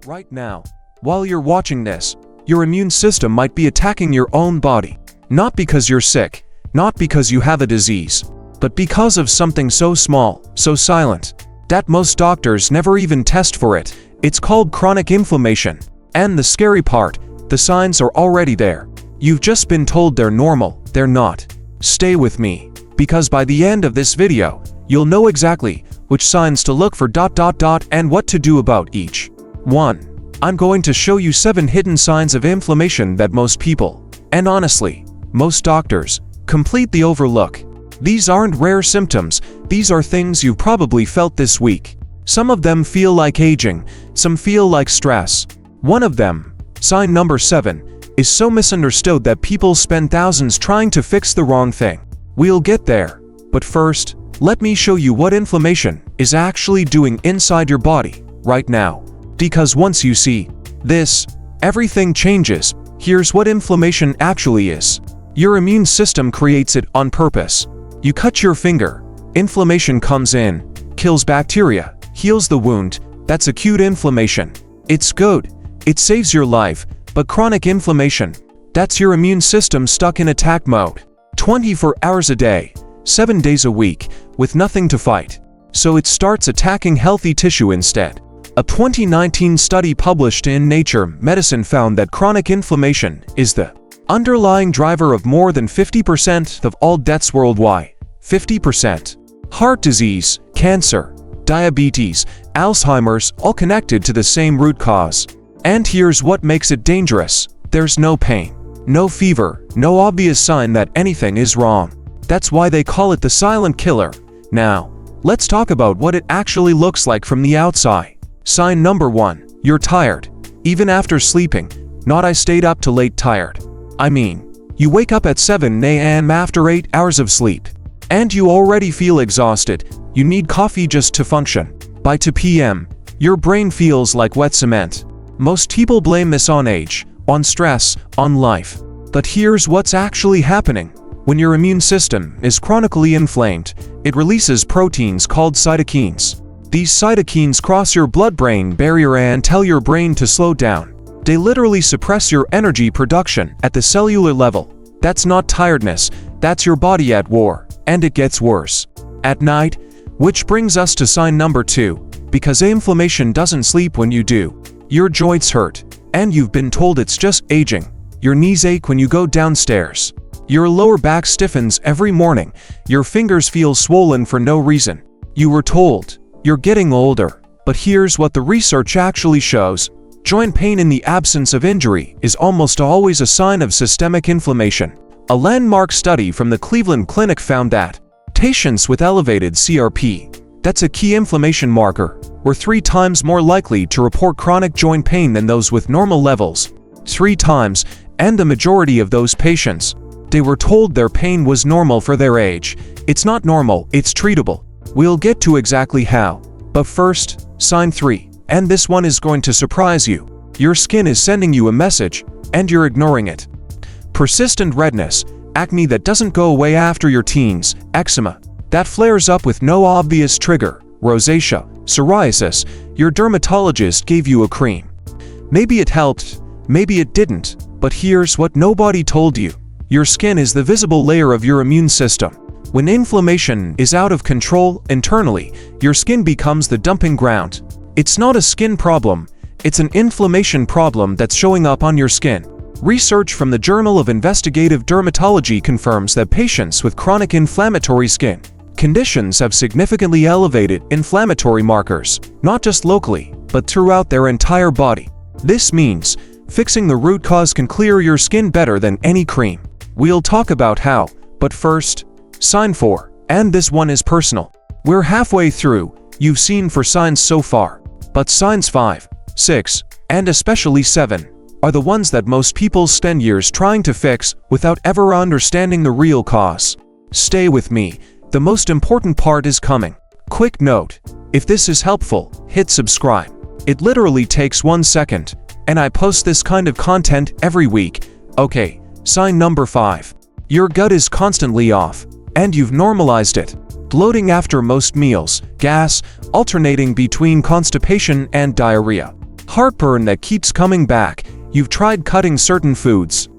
Right now, while you're watching this, your immune system might be attacking your own body. Not because you're sick, not because you have a disease, but because of something so small, so silent, that most doctors never even test for it. It's called chronic inflammation. And the scary part, the signs are already there. You've just been told they're normal, they're not. Stay with me, because by the end of this video, you'll know exactly which signs to look for and what to do about each. 1. I'm going to show you 7 hidden signs of inflammation that most people, and honestly, most doctors, completely overlook. These aren't rare symptoms, these are things you've probably felt this week. Some of them feel like aging, some feel like stress. One of them, sign number 7, is so misunderstood that people spend thousands trying to fix the wrong thing. We'll get there, but first, let me show you what inflammation is actually doing inside your body right now. Because once you see this, everything changes. Here's what inflammation actually is. Your immune system creates it on purpose. You cut your finger, inflammation comes in, kills bacteria, heals the wound. That's acute inflammation. It's good, it saves your life, but chronic inflammation, that's your immune system stuck in attack mode. 24 hours a day, 7 days a week, with nothing to fight. So it starts attacking healthy tissue instead. A 2019 study published in Nature Medicine found that chronic inflammation is the underlying driver of more than 50% of all deaths worldwide. 50%. Heart disease, cancer, diabetes, Alzheimer's, all connected to the same root cause. And here's what makes it dangerous. There's no pain, no fever, no obvious sign that anything is wrong. That's why they call it the silent killer. Now, let's talk about what it actually looks like from the outside. Sign number 1, you're tired, even after sleeping. Not I stayed up too late tired. I mean, you wake up at 7 a.m. after 8 hours of sleep. And you already feel exhausted, you need coffee just to function. By 2 p.m., your brain feels like wet cement. Most people blame this on age, on stress, on life. But here's what's actually happening. When your immune system is chronically inflamed, it releases proteins called cytokines. These cytokines cross your blood-brain barrier and tell your brain to slow down. They literally suppress your energy production at the cellular level. That's not tiredness, that's your body at war. And it gets worse at night, which brings us to sign number 2. Because inflammation doesn't sleep when you do. Your joints hurt, and you've been told it's just aging. Your knees ache when you go downstairs. Your lower back stiffens every morning. Your fingers feel swollen for no reason. You were told you're getting older, but here's what the research actually shows. Joint pain in the absence of injury is almost always a sign of systemic inflammation. A landmark study from the Cleveland Clinic found that patients with elevated CRP, that's a key inflammation marker, were 3 times more likely to report chronic joint pain than those with normal levels. 3 times, and the majority of those patients, they were told their pain was normal for their age. It's not normal, it's treatable. We'll get to exactly how. But first, sign 3, and this one is going to surprise you. Your skin is sending you a message, and you're ignoring it. Persistent redness, acne that doesn't go away after your teens, eczema that flares up with no obvious trigger, rosacea, psoriasis. Your dermatologist gave you a cream. Maybe it helped, maybe it didn't, but here's what nobody told you. Your skin is the visible layer of your immune system. When inflammation is out of control internally, your skin becomes the dumping ground. It's not a skin problem, it's an inflammation problem that's showing up on your skin. Research from the Journal of Investigative Dermatology confirms that patients with chronic inflammatory skin conditions have significantly elevated inflammatory markers, not just locally, but throughout their entire body. This means fixing the root cause can clear your skin better than any cream. We'll talk about how, but first, sign 4, and this one is personal. We're halfway through, you've seen 4 signs so far, but signs 5, 6, and especially 7 are the ones that most people spend years trying to fix without ever understanding the real cause. Stay with me, the most important part is coming. Quick note, if this is helpful, hit subscribe. It literally takes 1 second, and I post this kind of content every week. Okay, sign number 5. Your gut is constantly off, and you've normalized it. Bloating after most meals, gas, alternating between constipation and diarrhea. Heartburn that keeps coming back. You've tried cutting certain foods.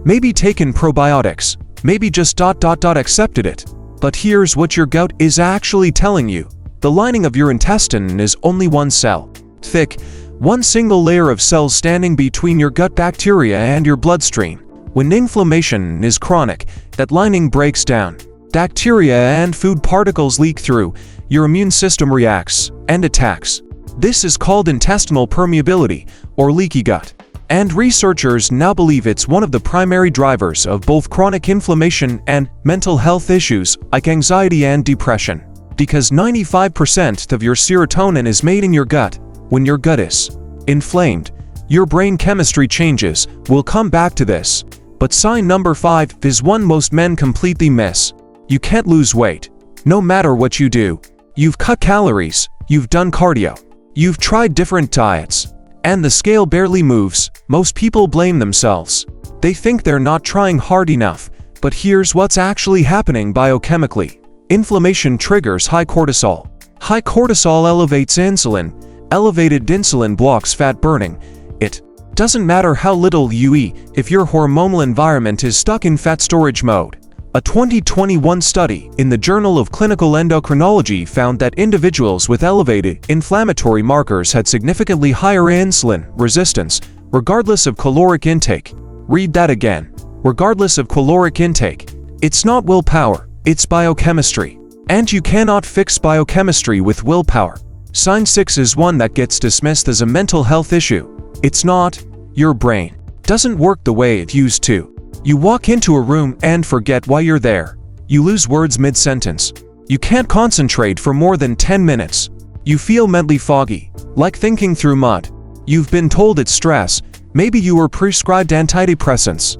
Maybe taken probiotics. Maybe just accepted it. But here's what your gut is actually telling you. The lining of your intestine is only one cell thick, one single layer of cells standing between your gut bacteria and your bloodstream. When inflammation is chronic, that lining breaks down. Bacteria and food particles leak through. Your immune system reacts and attacks. This is called intestinal permeability or leaky gut. And researchers now believe it's one of the primary drivers of both chronic inflammation and mental health issues like anxiety and depression. Because 95% of your serotonin is made in your gut. When your gut is inflamed, your brain chemistry changes. We'll come back to this. But sign number 5 is one most men completely miss. You can't lose weight, no matter what you do. You've cut calories, you've done cardio, you've tried different diets, and the scale barely moves. Most people blame themselves. They think they're not trying hard enough, but here's what's actually happening biochemically. Inflammation triggers high cortisol. High cortisol elevates insulin. Elevated insulin blocks fat burning. It doesn't matter how little you eat if your hormonal environment is stuck in fat storage mode. A 2021 study in the Journal of Clinical Endocrinology found that individuals with elevated inflammatory markers had significantly higher insulin resistance, regardless of caloric intake. Read that again. Regardless of caloric intake. It's not willpower, it's biochemistry. And you cannot fix biochemistry with willpower. Sign 6 is one that gets dismissed as a mental health issue. It's not. Your brain doesn't work the way it used to. You walk into a room and forget why you're there. You lose words mid-sentence. You can't concentrate for more than 10 minutes. You feel mentally foggy, like thinking through mud. You've been told it's stress. Maybe you were prescribed antidepressants.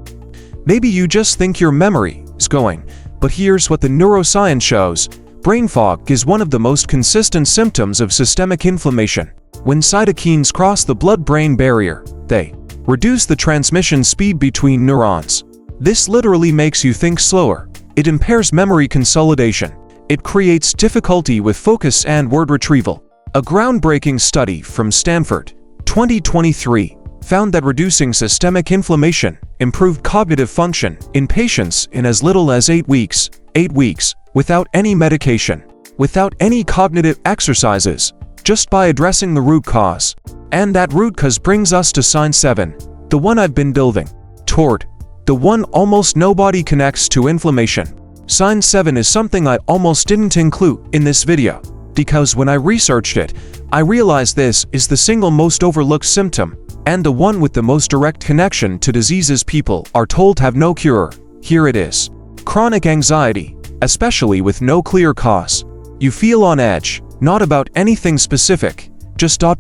Maybe you just think your memory is going. But here's what the neuroscience shows. Brain fog is one of the most consistent symptoms of systemic inflammation. When cytokines cross the blood-brain barrier, they reduce the transmission speed between neurons. This literally makes you think slower. It impairs memory consolidation. It creates difficulty with focus and word retrieval. A groundbreaking study from Stanford, 2023, found that reducing systemic inflammation improved cognitive function in patients in as little as 8 weeks. 8 weeks. Without any medication, without any cognitive exercises, just by addressing the root cause. And that root cause brings us to sign 7, the one I've been building toward, the one almost nobody connects to inflammation. Sign 7 is something I almost didn't include in this video, because when I researched it, I realized this is the single most overlooked symptom, and the one with the most direct connection to diseases people are told have no cure. Here it is. Chronic anxiety. Especially with no clear cause. You feel on edge, not about anything specific, just a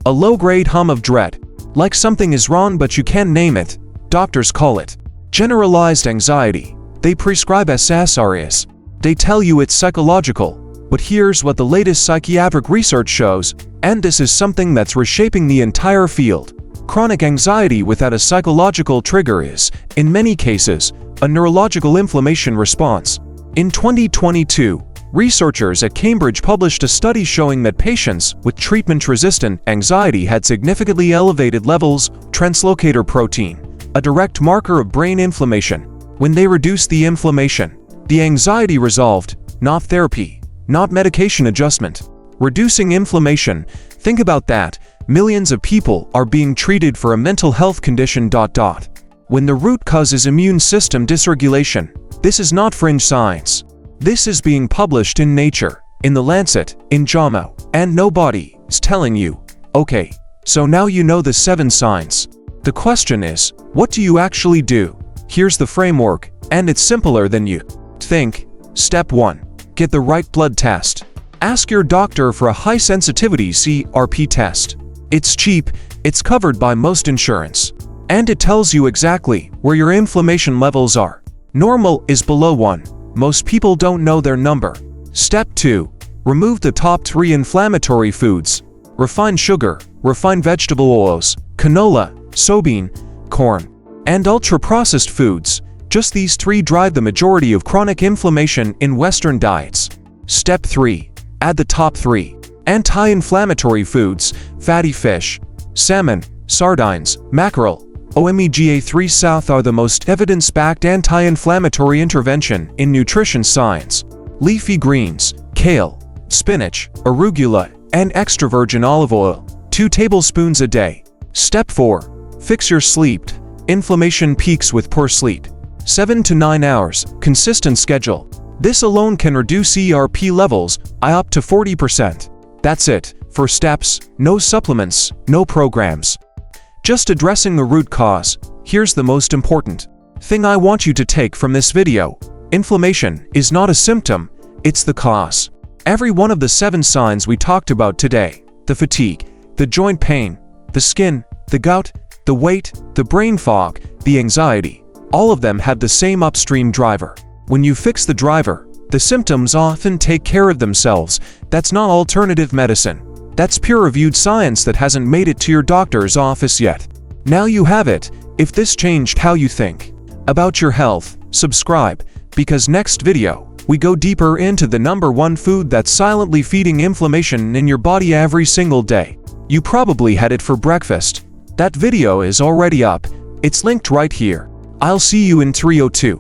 low-grade hum of dread. Like something is wrong but you can't name it. Doctors call it generalized anxiety. They prescribe SSRIs. They tell you it's psychological. But here's what the latest psychiatric research shows, and this is something that's reshaping the entire field. Chronic anxiety without a psychological trigger is, in many cases, a neurological inflammation response. In 2022, researchers at Cambridge published a study showing that patients with treatment-resistant anxiety had significantly elevated levels of translocator protein, a direct marker of brain inflammation. When they reduced the inflammation, the anxiety resolved, not therapy, not medication adjustment. Reducing inflammation, think about that, millions of people are being treated for a mental health condition. When the root cause is immune system dysregulation. This is not fringe science. This is being published in Nature, in The Lancet, in JAMA, and nobody is telling you. Okay, so now you know the 7 signs. The question is, what do you actually do? Here's the framework, and it's simpler than you think. Step 1. Get the right blood test. Ask your doctor for a high-sensitivity CRP test. It's cheap, it's covered by most insurance, and it tells you exactly where your inflammation levels are. Normal is below 1. Most people don't know their number. Step 2. Remove the top 3 inflammatory foods. Refined sugar, refined vegetable oils, canola, soybean, corn, and ultra-processed foods. Just these 3 drive the majority of chronic inflammation in Western diets. Step 3. Add the top 3 anti-inflammatory foods: fatty fish, salmon, sardines, mackerel, omega-3 South are the most evidence-backed anti-inflammatory intervention in nutrition science. Leafy greens, kale, spinach, arugula, and extra virgin olive oil, 2 tablespoons a day. Step 4. Fix your sleep. Inflammation peaks with poor sleep. 7 to 9 hours, consistent schedule. This alone can reduce ERP levels by up to 40%. That's it. For steps, no supplements, no programs. Just addressing the root cause. Here's the most important thing I want you to take from this video. Inflammation is not a symptom, it's the cause. Every one of the 7 signs we talked about today, the fatigue, the joint pain, the skin, the gout, the weight, the brain fog, the anxiety, all of them have the same upstream driver. When you fix the driver, the symptoms often take care of themselves. That's not alternative medicine. That's peer-reviewed science that hasn't made it to your doctor's office yet. Now you have it. If this changed how you think about your health, subscribe, because next video, we go deeper into the #1 food that's silently feeding inflammation in your body every single day. You probably had it for breakfast. That video is already up. It's linked right here. I'll see you in 302.